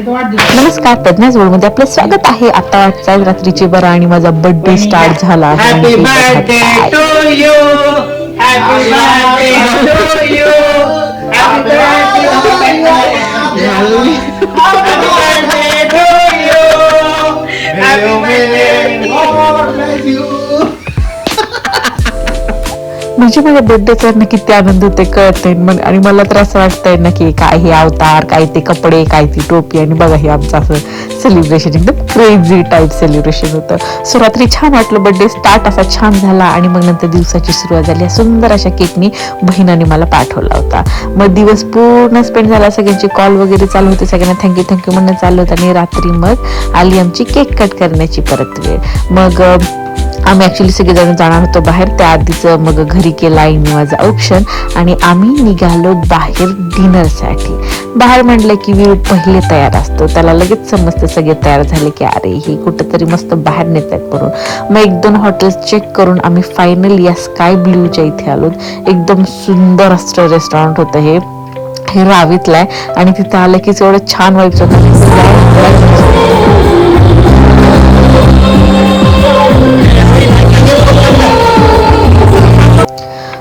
नमस्कार, प्रज्ञा जोडमध्ये आपलं स्वागत आहे. आता वाजता रात्रीचे 12 आणि माझा बर्थडे स्टार्ट झाला आहे. Happy birthday to you, happy birthday to you, happy birthday to you, happy birthday. म्हणजे माझ्या बर्थडेचा ना किती आनंद होते कळत नाही. आणि मला तर असं वाटतंय ना की काय हे अवतार, काय ते कपडे, काय ती टोपी, आणि बघा हे आमचं असं सेलिब्रेशन एकदम क्रेझी टाईप सेलिब्रेशन होतं. सो रात्री छान वाटलं, बर्थडे स्टार्ट असा छान झाला. आणि मग नंतर दिवसाची सुरुवात झाली. सुंदर अशा केकनी बहिणाने मला पाठवला होता. मग दिवस पूर्ण स्पेंड झाला, सगळ्यांचे कॉल वगैरे चालू होते, सगळ्यांना थँक्यू म्हणणं चालू होतं. आणि रात्री मग आली आमची केक कट करण्याची परत वेळ. मग आम्ही ॲक्च्युली सगळेजण जाणार होतो बाहेर. त्या आधीचं मग घरी केला आईने माझं ऑप्शन आणि आम्ही निघालो बाहेर डिनरसाठी. बाहेर म्हटलं की वीर पहिले तयार असतो, त्याला लगेच समजतं सगळे तयार झाले की अरे हे कुठंतरी मस्त बाहेर नेत आहेत म्हणून. मग 1-2 हॉटेल्स चेक करून आम्ही फायनली या स्काय ब्ल्यूच्या इथे आलो. एकदम सुंदर असं रेस्टॉरंट होतं हे रावीतलं आहे. आणि तिथं आलं की एवढं छान वाईब्स होतं.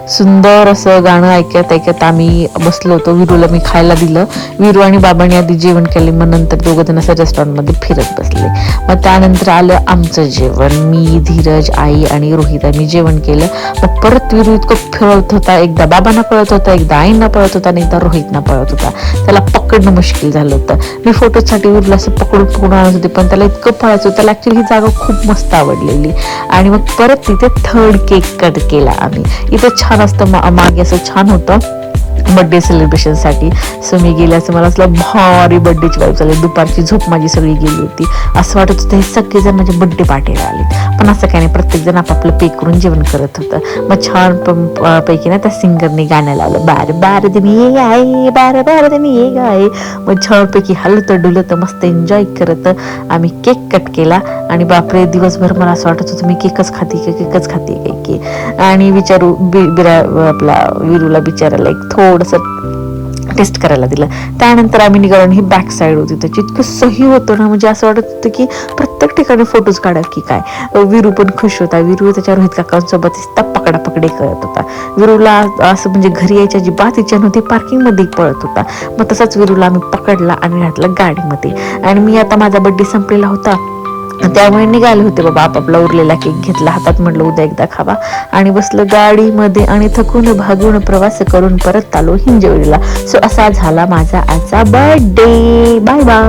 सुंदर असं गाणं ऐकत ऐकत आम्ही बसलो होतो. विरूला मी खायला दिलं. विरू आणि बाबांनी आधी जेवण केले, मग नंतर दोघं जण असं रेस्टॉरंटमध्ये फिरत बसले. मग त्यानंतर आलं आमचं जेवण. मी, धीरज, आई आणि रोहित आम्ही जेवण केलं. मग परत विरू इतकं फिरत होता, एकदा बाबांना पळत होता, एकदा आईंना पळत होता आणि एकदा रोहितना पळत होता. त्याला पकडणं मुश्किल झालं होतं. मी फोटोसाठी विरूला असं पकडून आणत होते, पण त्याला इतकं पळायचं होतं. त्याला ॲक्च्युली ही जागा खूप मस्त आवडलेली. आणि मग परत तिथे थर्ड केक कट केला आम्ही. इथं छान असतं मागे असं छान होतं बर्थडे सेलिब्रेशनसाठी. सो मी गेल्याचं मला असलं भारी बर्थडेची वाईब झाली. दुपारची झोप माझी सगळी गेली होती. असं वाटत होतं हे सगळेजण माझ्या बर्थडे पार्टीला आले, पण असं काय नाही, प्रत्येकजण आपापलं पे करून जेवण करत होतं. मग छान पैकी ना त्या सिंगरने गाणं लावलं, बार बार दिन ये गाय, बार बार दिन ये गाय. मग छानपैकी हलतं डुलतं मस्त एन्जॉय करत आम्ही केक कट केला. आणि बापरे, दिवसभर मला असं वाटत होतं मी केकच खाते की. आणि विचारू आपला विरूला बिचारायला एक थोडंसं टेस्ट करायला दिलं. त्यानंतर आम्ही निघालो. ही बॅक साईड होती त्याची, इतकं सही होतं ना, म्हणजे असं वाटत होतं की प्रत्येक ठिकाणी फोटोज काढा की काय. विरू पण खुश होता. विरू त्याच्या रोहित काकांसोबत पकडापकडी करत होता. विरूला असं म्हणजे घरी यायच्या जी बात इच्छा नव्हती, पार्किंगमध्ये पळत होता. मग तसाच विरूला आम्ही पकडला आणि घातलं गाडीमध्ये. आणि मी आता माझा बर्थडे संपलेला होता, त्यामुळे निघाले होते बाबा. आपापला उरलेला केक घेतला हातात, म्हटलं उद्या एकदा खावा. आणि बसलं गाडीमध्ये आणि थकून भागून प्रवास करून परत आलो हिंजवडीला. सो असा झाला माझा आजचा बर्थडे. Bye bye.